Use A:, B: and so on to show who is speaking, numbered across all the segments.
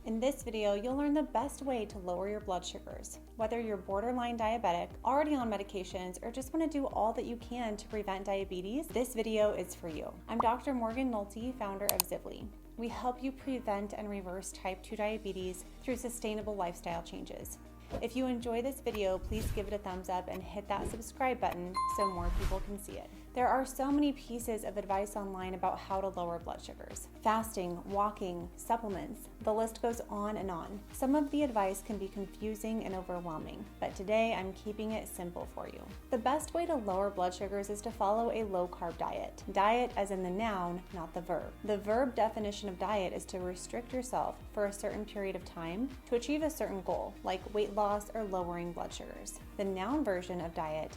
A: In this video, you'll learn the best way to lower your blood sugars. Whether you're borderline diabetic, already on medications, or just want to do all that you can to prevent diabetes, this video is for you. I'm Dr. Morgan Nolte, founder of Zivli. We help you prevent and reverse type 2 diabetes through sustainable lifestyle changes. If you enjoy this video, please give it a thumbs up and hit that subscribe button so more people can see it. There are so many pieces of advice online about how to lower blood sugars. Fasting, walking, supplements, the list goes on and on. Some of the advice can be confusing and overwhelming, but today I'm keeping it simple for you. The best way to lower blood sugars is to follow a low-carb diet. Diet as in the noun, not the verb. The verb definition of diet is to restrict yourself for a certain period of time to achieve a certain goal, like weight loss or lowering blood sugars. The noun version of diet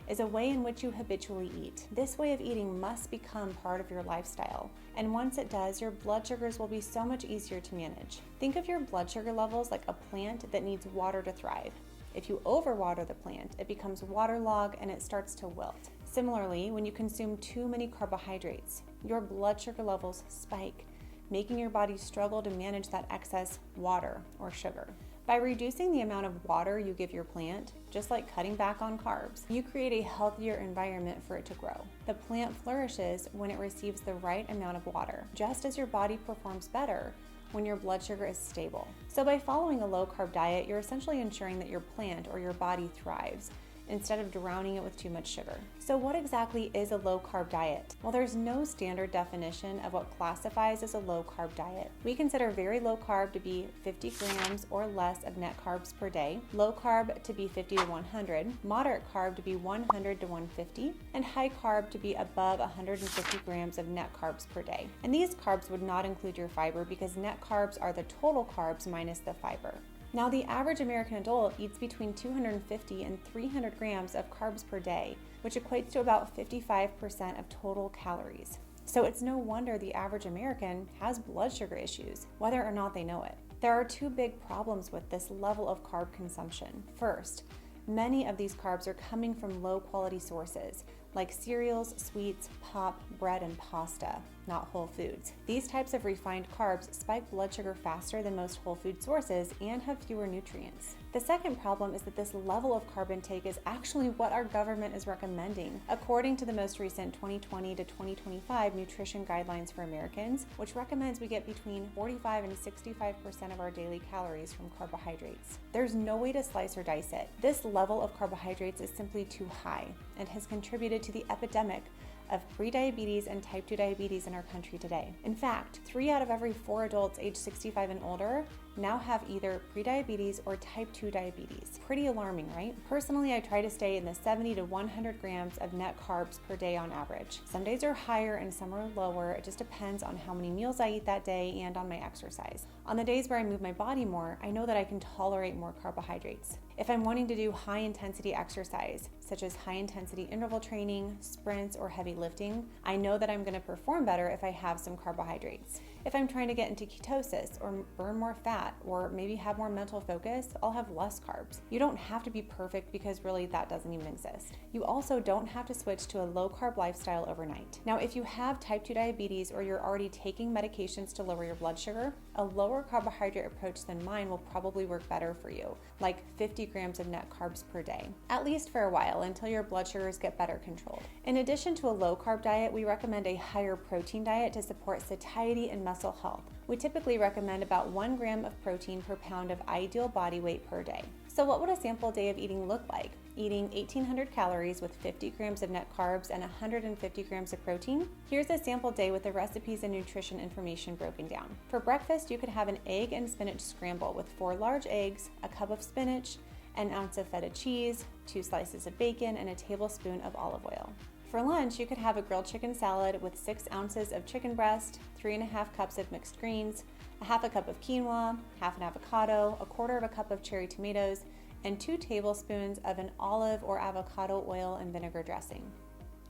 A: is a way in which you habitually eat. This way of eating must become part of your lifestyle, and once it does, your blood sugars will be so much easier to manage. Think of your blood sugar levels like a plant that needs water to thrive. If you overwater the plant, it becomes waterlogged and it starts to wilt. Similarly, when you consume too many carbohydrates, your blood sugar levels spike, making your body struggle to manage that excess water or sugar. By reducing the amount of water you give your plant, just like cutting back on carbs, you create a healthier environment for it to grow. The plant flourishes when it receives the right amount of water, just as your body performs better when your blood sugar is stable. So by following a low-carb diet, you're essentially ensuring that your plant or your body thrives, instead of drowning it with too much sugar. So what exactly is a low-carb diet? Well, there's no standard definition of what classifies as a low-carb diet. We consider very low carb to be 50 grams or less of net carbs per day, low carb to be 50 to 100, moderate carb to be 100 to 150, and high carb to be above 150 grams of net carbs per day. And these carbs would not include your fiber because net carbs are the total carbs minus the fiber. Now, the average American adult eats between 250 and 300 grams of carbs per day, which equates to about 55% of total calories. So it's no wonder the average American has blood sugar issues, whether or not they know it. There are two big problems with this level of carb consumption. First, many of these carbs are coming from low-quality sources, like cereals, sweets, pop, bread, and pasta, not whole foods. These types of refined carbs spike blood sugar faster than most whole food sources and have fewer nutrients. The second problem is that this level of carb intake is actually what our government is recommending, according to the most recent 2020 to 2025 nutrition guidelines for Americans, which recommends we get between 45 and 65% of our daily calories from carbohydrates. There's no way to slice or dice it. This level of carbohydrates is simply too high and has contributed to the epidemic of prediabetes and type 2 diabetes in our country today. In fact, 3 out of every 4 adults age 65 and older now have either prediabetes or type 2 diabetes. Pretty alarming, right? Personally, I try to stay in the 70 to 100 grams of net carbs per day on average. Some days are higher and some are lower. It just depends on how many meals I eat that day and on my exercise. On the days where I move my body more, I know that I can tolerate more carbohydrates. If I'm wanting to do high intensity exercise, such as high intensity interval training, sprints, or heavy lifting, I know that I'm going to perform better if I have some carbohydrates. If I'm trying to get into ketosis or burn more fat or maybe have more mental focus, I'll have less carbs. You don't have to be perfect because really that doesn't even exist. You also don't have to switch to a low-carb lifestyle overnight. Now, if you have type 2 diabetes or you're already taking medications to lower your blood sugar, a lower carbohydrate approach than mine will probably work better for you, like 50 grams of net carbs per day, at least for a while until your blood sugars get better controlled. In addition to a low-carb diet, we recommend a higher protein diet to support satiety and muscle health. We typically recommend about 1 gram of protein per pound of ideal body weight per day. So what would a sample day of eating look like? Eating 1,800 calories with 50 grams of net carbs and 150 grams of protein? Here's a sample day with the recipes and nutrition information broken down. For breakfast, you could have an egg and spinach scramble with 4 large eggs, a cup of spinach, an ounce of feta cheese, 2 slices of bacon, and a tablespoon of olive oil. For lunch, you could have a grilled chicken salad with 6 ounces of chicken breast, 3.5 cups of mixed greens, a half a cup of quinoa, half an avocado, a quarter of a cup of cherry tomatoes, and 2 tablespoons of an olive or avocado oil and vinegar dressing.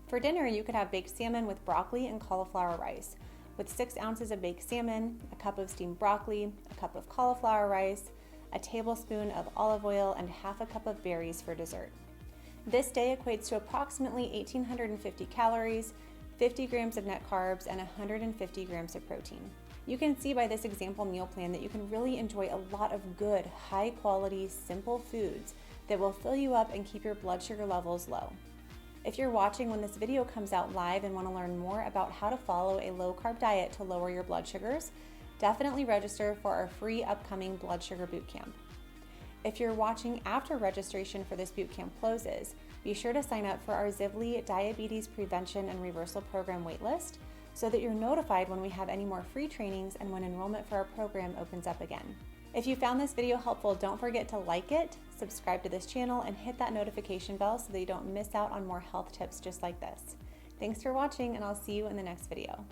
A: For dinner, you could have baked salmon with broccoli and cauliflower rice, with 6 ounces of baked salmon, a cup of steamed broccoli, a cup of cauliflower rice, a tablespoon of olive oil, and half a cup of berries for dessert. This day equates to approximately 1,850 calories, 50 grams of net carbs, and 150 grams of protein. You can see by this example meal plan that you can really enjoy a lot of good, high quality, simple foods that will fill you up and keep your blood sugar levels low. If you're watching when this video comes out live and want to learn more about how to follow a low-carb diet to lower your blood sugars, definitely register for our free upcoming blood sugar bootcamp. If you're watching after registration for this bootcamp closes, be sure to sign up for our Zivli Diabetes Prevention and Reversal Program waitlist so that you're notified when we have any more free trainings and when enrollment for our program opens up again. If you found this video helpful, don't forget to like it, subscribe to this channel, and hit that notification bell so that you don't miss out on more health tips just like this. Thanks for watching, and I'll see you in the next video.